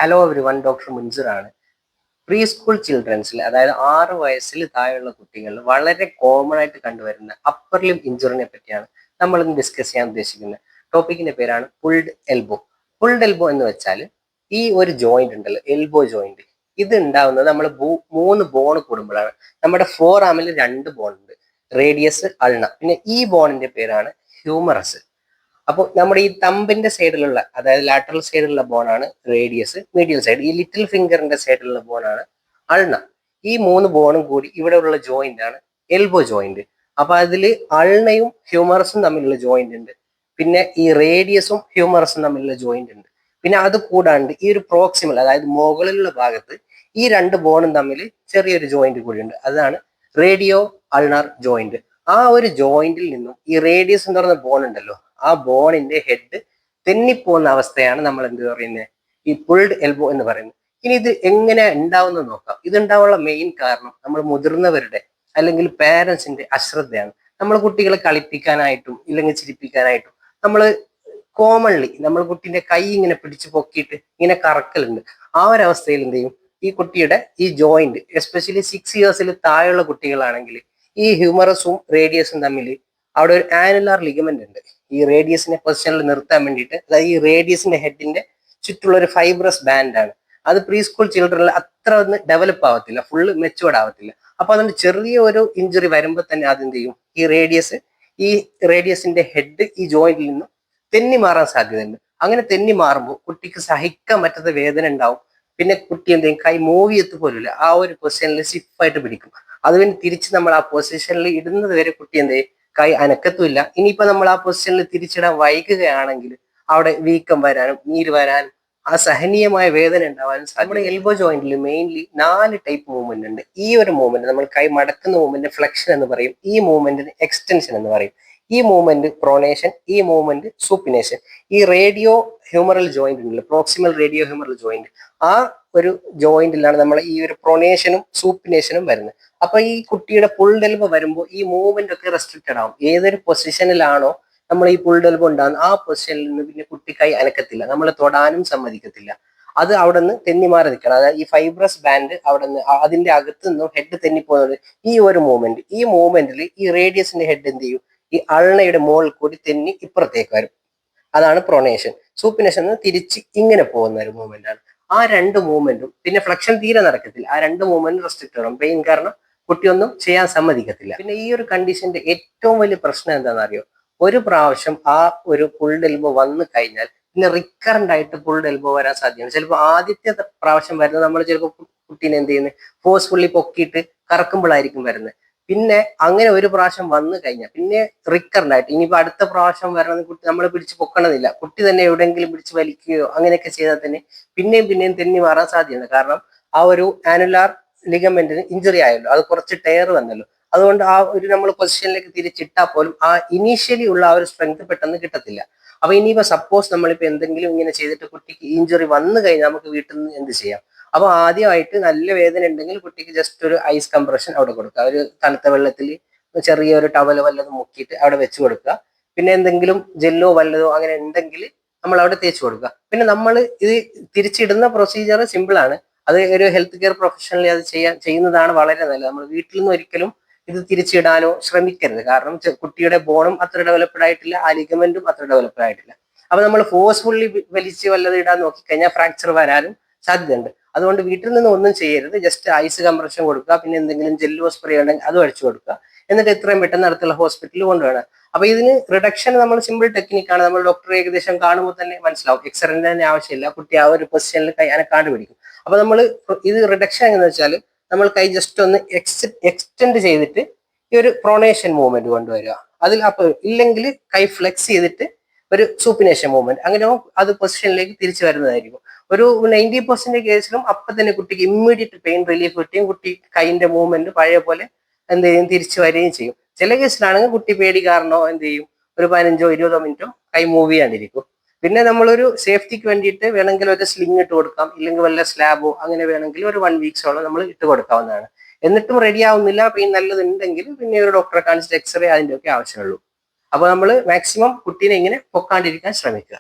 Hello everyone, doctor മുൻസിറാണ്. Pre school ചിൽഡ്രൻസിൽ, അതായത് 6 വയസ്സിൽ താഴെയുള്ള കുട്ടികളിൽ വളരെ കോമൺ ആയിട്ട് കണ്ടുവരുന്ന അപ്പർ ലിം ഇഞ്ചുറിനെ പറ്റിയാണ് നമ്മൾ ഇന്ന് ഡിസ്കസ് ചെയ്യാൻ ഉദ്ദേശിക്കുന്നത്. ടോപ്പിക്കിന്റെ പേരാണ് പുൾഡ് എൽബോ. പുൾഡ് എൽബോ എന്ന് വെച്ചാൽ ഈ ഒരു ജോയിന്റ് ഉണ്ടല്ലോ, എൽബോ ജോയിന്റ്, ഇത് ഉണ്ടാവുന്നത് നമ്മൾ 3 ബോൺ കൂടുമ്പോഴാണ്. നമ്മുടെ ഫോർ ആമിൽ 2 ബോൺ ഉണ്ട്, റേഡിയസ്, അൾണ. പിന്നെ ഈ ബോണിന്റെ പേരാണ് ഹ്യൂമറസ്. അപ്പോൾ നമ്മുടെ ഈ തമ്പിന്റെ സൈഡിലുള്ള, അതായത് ലാറ്ററൽ സൈഡിലുള്ള ബോണാണ് റേഡിയസ്. മീഡിയൽ സൈഡ്, ഈ ലിറ്റിൽ ഫിംഗറിന്റെ സൈഡിലുള്ള ബോണാണ് അൾണ. ഈ 3 ബോണും കൂടി ഇവിടെ ഉള്ള ജോയിന്റ് ആണ് എൽബോ ജോയിന്റ്. അപ്പൊ അതിൽ അൾണയും ഹ്യൂമറസും തമ്മിലുള്ള ജോയിന്റ് ഉണ്ട്, പിന്നെ ഈ റേഡിയസും ഹ്യൂമറസും തമ്മിലുള്ള ജോയിന്റ് ഉണ്ട്. പിന്നെ അത് കൂടാണ്ട് ഈ ഒരു പ്രോക്സിമൽ, അതായത് മുകളിലുള്ള ഭാഗത്ത് ഈ 2 ബോണും തമ്മിൽ ചെറിയൊരു ജോയിന്റ് കൂടി ഉണ്ട്, അതാണ് റേഡിയോ അൾണർ ജോയിന്റ്. ആ ഒരു ജോയിന്റിൽ നിന്നും ഈ റേഡിയസ് എന്ന് പറയുന്ന ബോൺ ഉണ്ടല്ലോ, ആ ബോണിന്റെ ഹെഡ് തെന്നിപ്പോകുന്ന അവസ്ഥയാണ് നമ്മൾ എന്ത് പറയുന്നത്, ഈ പുൾഡ് എൽബോ എന്ന് പറയുന്നത്. ഇനി ഇത് എങ്ങനെ ഉണ്ടാവുന്ന നോക്കാം. ഇത് ഉണ്ടാവാനുള്ള മെയിൻ കാരണം നമ്മൾ മുതിർന്നവരുടെ അല്ലെങ്കിൽ പേരൻസിന്റെ അശ്രദ്ധയാണ്. നമ്മൾ കുട്ടികളെ കളിപ്പിക്കാനായിട്ടും ഇല്ലെങ്കിൽ ചിരിപ്പിക്കാനായിട്ടും നമ്മൾ കോമൺലി നമ്മൾ കുട്ടീന്റെ കൈ ഇങ്ങനെ പിടിച്ചു പൊക്കിയിട്ട് ഇങ്ങനെ കറക്കലുണ്ട്. ആ ഒരു അവസ്ഥയിൽ എന്ത് ചെയ്യും, ഈ കുട്ടിയുടെ ഈ ജോയിന്റ്, എസ്പെഷ്യലി 6 ഇയേഴ്സിൽ താഴെയുള്ള കുട്ടികളാണെങ്കിൽ ഈ ഹ്യൂമറസും റേഡിയസും തമ്മിൽ അവിടെ ഒരു ആനുലാർ ലിഗമെന്റ് ഉണ്ട്. ഈ റേഡിയസിനെ പൊസിഷനിൽ നിർത്താൻ വേണ്ടിയിട്ട്, അതായത് ഈ റേഡിയസിന്റെ ഹെഡിന്റെ ചുറ്റുള്ള ഒരു ഫൈബ്രസ് ബാൻഡ് ആണ്. അത് പ്രീ സ്കൂൾ ചിൽഡ്രനിൽ അത്ര ഒന്ന് ഡെവലപ്പ് ആവത്തില്ല, ഫുള്ള് മെച്ചുവേർഡ് ആവത്തില്ല. അപ്പൊ അതുകൊണ്ട് ചെറിയ ഒരു ഇഞ്ചുറി വരുമ്പോൾ തന്നെ അതെന്ത് ചെയ്യും, ഈ റേഡിയസിന്റെ ഹെഡ് ഈ ജോയിന്റിൽ നിന്നും തെന്നി മാറാൻ സാധ്യതയുണ്ട്. അങ്ങനെ തെന്നി മാറുമ്പോൾ കുട്ടിക്ക് സഹിക്കാൻ പറ്റാത്ത വേദന ഉണ്ടാവും. പിന്നെ കുട്ടി എന്തെങ്കിലും കൈ മൂവ് ചെയ്യത്ത് പോലില്ല, ആ ഒരു പൊസിഷനിൽ സ്റ്റിഫായിട്ട് പിടിക്കും. അത് പിന്നെ തിരിച്ച് നമ്മൾ ആ പൊസിഷനിൽ ഇടുന്നത് വരെ കുട്ടി എന്ത് ചെയ്യും, കൈ അനക്കത്തുമില്ല. ഇനിയിപ്പോ നമ്മൾ ആ പൊസിഷനിൽ തിരിച്ചിടാൻ വൈകുകയാണെങ്കിൽ അവിടെ വീക്കം വരാനും നീര് വരാനും അസഹനീയമായ വേദന ഉണ്ടാവാനും സാധ്യത. നമ്മുടെ എൽബോ ജോയിന്റിൽ മെയിൻലി 4 ടൈപ്പ് മൂവ്മെന്റ് ഉണ്ട്. ഈ ഒരു മൂവ്മെന്റ്, നമ്മൾ കൈ മടക്കുന്ന മൂവ്മെന്റ് ഫ്ലെക്ഷൻ എന്ന് പറയും, ഈ മൂവ്മെന്റിന് എക്സ്റ്റൻഷൻ എന്ന് പറയും, ഈ മൂവ്മെന്റ് പ്രൊണേഷൻ, ഈ മൂവ്മെന്റ് സൂപ്പിനേഷൻ. ഈ റേഡിയോ ഹ്യൂമറൽ ജോയിന്റ് ഉണ്ടല്ലോ, പ്രോക്സിമൽ റേഡിയോ ഹ്യൂമറൽ ജോയിന്റ്, ആ ഒരു ജോയിന്റിലാണ് നമ്മൾ ഈ ഒരു പ്രൊണേഷനും സൂപ്പിനേഷനും വരുന്നത്. അപ്പൊ ഈ കുട്ടിയുടെ പുൾഡ് എൽബോ വരുമ്പോൾ ഈ മൂവ്മെന്റ് ഒക്കെ റെസ്ട്രിക്റ്റഡ് ആവും. ഏതൊരു പൊസിഷനിലാണോ നമ്മൾ ഈ പുൾഡ് എൽബോ ഉണ്ടാകുന്നത്, ആ പൊസിഷനിൽ നിന്ന് പിന്നെ കുട്ടി കൈ അനക്കത്തില്ല, നമ്മൾ തൊടാനും സമ്മതിക്കത്തില്ല. അത് അവിടെ നിന്ന് തെന്നിമാറി നിൽക്കണം. അതായത് ഈ ഫൈബ്രസ് ബാൻഡ് അവിടെ നിന്ന്, അതിന്റെ അകത്ത് നിന്നും ഹെഡ് തെന്നിപ്പോകുന്നത് ഈ ഒരു മൂവ്മെന്റ്. ഈ മൂവ്മെന്റിൽ ഈ റേഡിയസിന്റെ ഹെഡ് എന്ത് ചെയ്യും, ഈ അൾണയുടെ മുകളിൽ കൂടി തെന്നി ഇപ്പുറത്തേക്ക് വരും. അതാണ് പ്രൊണേഷൻ. സൂപ്പിനേഷൻ തിരിച്ച് ഇങ്ങനെ പോകുന്ന ഒരു മൂവ്മെന്റ് ആണ്. ആ 2 മൂവ്മെന്റും, പിന്നെ ഫ്ലക്ഷൻ തീരെ നടക്കത്തില്ല, ആ 2 മൂവ്മെന്റും റെസ്ട്രിക്റ്റ് ആണ്. പെയിൻ കാരണം കുട്ടിയൊന്നും ചെയ്യാൻ സമ്മതിക്കത്തില്ല. പിന്നെ ഈ ഒരു കണ്ടീഷന്റെ ഏറ്റവും വലിയ പ്രശ്നം എന്താണെന്ന് അറിയോ, ഒരു പ്രാവശ്യം ആ ഒരു പുൾഡ് എൽബോ വന്നു കഴിഞ്ഞാൽ പിന്നെ റിക്കറന്റ് ആയിട്ട് പുൾഡ് എൽബോ വരാൻ സാധ്യതയാണ്. ചിലപ്പോൾ ആദ്യത്തെ പ്രാവശ്യം വരുന്നത് നമ്മൾ ചിലപ്പോൾ കുട്ടീനെ എന്ത് ചെയ്യുന്നത്, ഫോഴ്സ്ഫുള്ളി പൊക്കിയിട്ട് കറക്കുമ്പോഴായിരിക്കും വരുന്നത്. പിന്നെ അങ്ങനെ ഒരു പ്രാവശ്യം വന്നു കഴിഞ്ഞാൽ പിന്നെ റിക്കറന്റ് ആയിട്ട് ഇനിയിപ്പോ അടുത്ത പ്രാവശ്യം വരണമെന്ന് കുട്ടി നമ്മൾ പിടിച്ച് പൊക്കണമെന്നില്ല, കുട്ടി തന്നെ എവിടെയെങ്കിലും പിടിച്ച് വലിക്കുകയോ അങ്ങനെയൊക്കെ ചെയ്താൽ തന്നെ പിന്നെയും പിന്നെയും തെന്നി മാറാൻ സാധ്യതയുണ്ട്. കാരണം ആ ഒരു ആനുലാർ ലിഗമെന്റിന് ഇഞ്ചുറി ആയല്ലോ, അത് കുറച്ച് ടയർ വന്നല്ലോ. അതുകൊണ്ട് ആ ഒരു നമ്മൾ പൊസിഷനിലേക്ക് തിരിച്ചിട്ടാൽ പോലും ആ ഇനീഷ്യലി ഉള്ള ആ ഒരു സ്ട്രെങ്ത് പെട്ടെന്ന് കിട്ടത്തില്ല. അപ്പൊ ഇനിയിപ്പോ സപ്പോസ് നമ്മളിപ്പോ എന്തെങ്കിലും ഇങ്ങനെ ചെയ്തിട്ട് കുട്ടിക്ക് ഇഞ്ചുറി വന്നു കഴിഞ്ഞാൽ നമുക്ക് വീട്ടിൽ നിന്ന് എന്ത് ചെയ്യാം. അപ്പൊ ആദ്യമായിട്ട് നല്ല വേദന ഉണ്ടെങ്കിൽ കുട്ടിക്ക് ജസ്റ്റ് ഒരു ഐസ് കംപ്രഷൻ അവിടെ കൊടുക്കുക, ഒരു തണുത്ത വെള്ളത്തിൽ ചെറിയൊരു ടവലോ വല്ലതും മുക്കിയിട്ട് അവിടെ വെച്ച് കൊടുക്കുക. പിന്നെ എന്തെങ്കിലും ജെല്ലോ വല്ലതോ അങ്ങനെ ഉണ്ടെങ്കിൽ നമ്മൾ അവിടെ തേച്ച് കൊടുക്കുക. പിന്നെ നമ്മൾ ഇത് തിരിച്ചിടുന്ന പ്രൊസീജിയർ സിമ്പിൾ ആണ്. അത് ഒരു ഹെൽത്ത് കെയർ പ്രൊഫഷണലി അത് ചെയ്യുന്നതാണ് വളരെ നല്ലത്. നമ്മൾ വീട്ടിൽ നിന്ന് ഒരിക്കലും ഇത് തിരിച്ചിടാനോ ശ്രമിക്കരുത്. കാരണം കുട്ടിയുടെ ബോണും അത്ര ഡെവലപ്ഡ് ആയിട്ടില്ല, ആ ലിഗമെന്റും അത്ര ഡെവലപ്ഡ് ആയിട്ടില്ല. അപ്പൊ നമ്മൾ ഫോഴ്സ്ഫുള്ളി വലിച്ച് വല്ലത് ഇടാൻ നോക്കിക്കഴിഞ്ഞാൽ ഫ്രാക്ചർ വരാനും സാധ്യതയുണ്ട്. അതുകൊണ്ട് വീട്ടിൽ നിന്ന് ഒന്നും ചെയ്യരുത്, ജസ്റ്റ് ഐസ് കംപ്രഷൻ കൊടുക്കുക, പിന്നെ എന്തെങ്കിലും ജെല്ലോ സ്പ്രേ ഉണ്ടെങ്കിൽ അത് അടിച്ചു കൊടുക്കുക. എന്നിട്ട് എത്രയും പെട്ടെന്ന് അടുത്തുള്ള ഹോസ്പിറ്റലിൽ കൊണ്ടുപോകണം. അപ്പൊ ഇതിന് റിഡക്ഷൻ നമ്മൾ സിമ്പിൾ ടെക്നിക്കാണ്. നമ്മൾ ഡോക്ടറെ ഏകദേശം കാണുമ്പോൾ തന്നെ മനസ്സിലാവും, എക്സ്റേന്റെ തന്നെ ആവശ്യമില്ല, കുട്ടി ആ ഒരു പൊസിഷനിൽ കൈ അനക്കാണ്ട് പിടിക്കും. അപ്പൊ നമ്മൾ ഇത് റിഡക്ഷൻ എങ്ങനെ വെച്ചാൽ, നമ്മൾ കൈ ജസ്റ്റ് ഒന്ന് എക്സ്റ്റെൻഡ് ചെയ്തിട്ട് ഈ ഒരു പ്രൊണേഷൻ മൂവ്മെന്റ് കൊണ്ടുവരിക. അതിൽ അപ്പൊ ഇല്ലെങ്കിൽ കൈ ഫ്ലെക്സ് ചെയ്തിട്ട് ഒരു സൂപ്പിനേഷൻ മൂവ്മെന്റ്, അങ്ങനെ അത് പൊസിഷനിലേക്ക് തിരിച്ചു വരുന്നതായിരിക്കും. ഒരു 90% കേസിലും അപ്പൊ തന്നെ കുട്ടിക്ക് ഇമ്മീഡിയറ്റ് പെയിൻ റിലീഫ് കിട്ടുകയും കുട്ടി കൈന്റെ മൂവ്മെന്റ് പഴയ പോലെ എന്ത് ചെയ്യും, തിരിച്ചു വരികയും ചെയ്യും. ചില കേസിലാണെങ്കിൽ കുട്ടി പേടി കാരണോ എന്ത് ചെയ്യും, ഒരു 15-20 മിനിറ്റോ കൈ മൂവ് ചെയ്യാണ്ടിരിക്കും. പിന്നെ നമ്മളൊരു സേഫ്റ്റിക്ക് വേണ്ടിയിട്ട് വേണമെങ്കിൽ ഒരു സ്ലിങ് ഇട്ട് കൊടുക്കാം, ഇല്ലെങ്കിൽ വല്ല സ്ലാബോ അങ്ങനെ വേണമെങ്കിൽ ഒരു 1 വീക്സോളം നമ്മൾ ഇട്ട് കൊടുക്കാവുന്നതാണ്. എന്നിട്ടും റെഡി ആവുന്നില്ല, പെയിൻ നല്ലതുണ്ടെങ്കിൽ പിന്നെ ഒരു ഡോക്ടറെ കാണിച്ചിട്ട് എക്സ്റേ അതിന്റെ ഒക്കെ ആവശ്യമുള്ളൂ. അപ്പൊ നമ്മൾ മാക്സിമം കുട്ടീനെ ഇങ്ങനെ പൊക്കാണ്ടിരിക്കാൻ ശ്രമിക്കുക.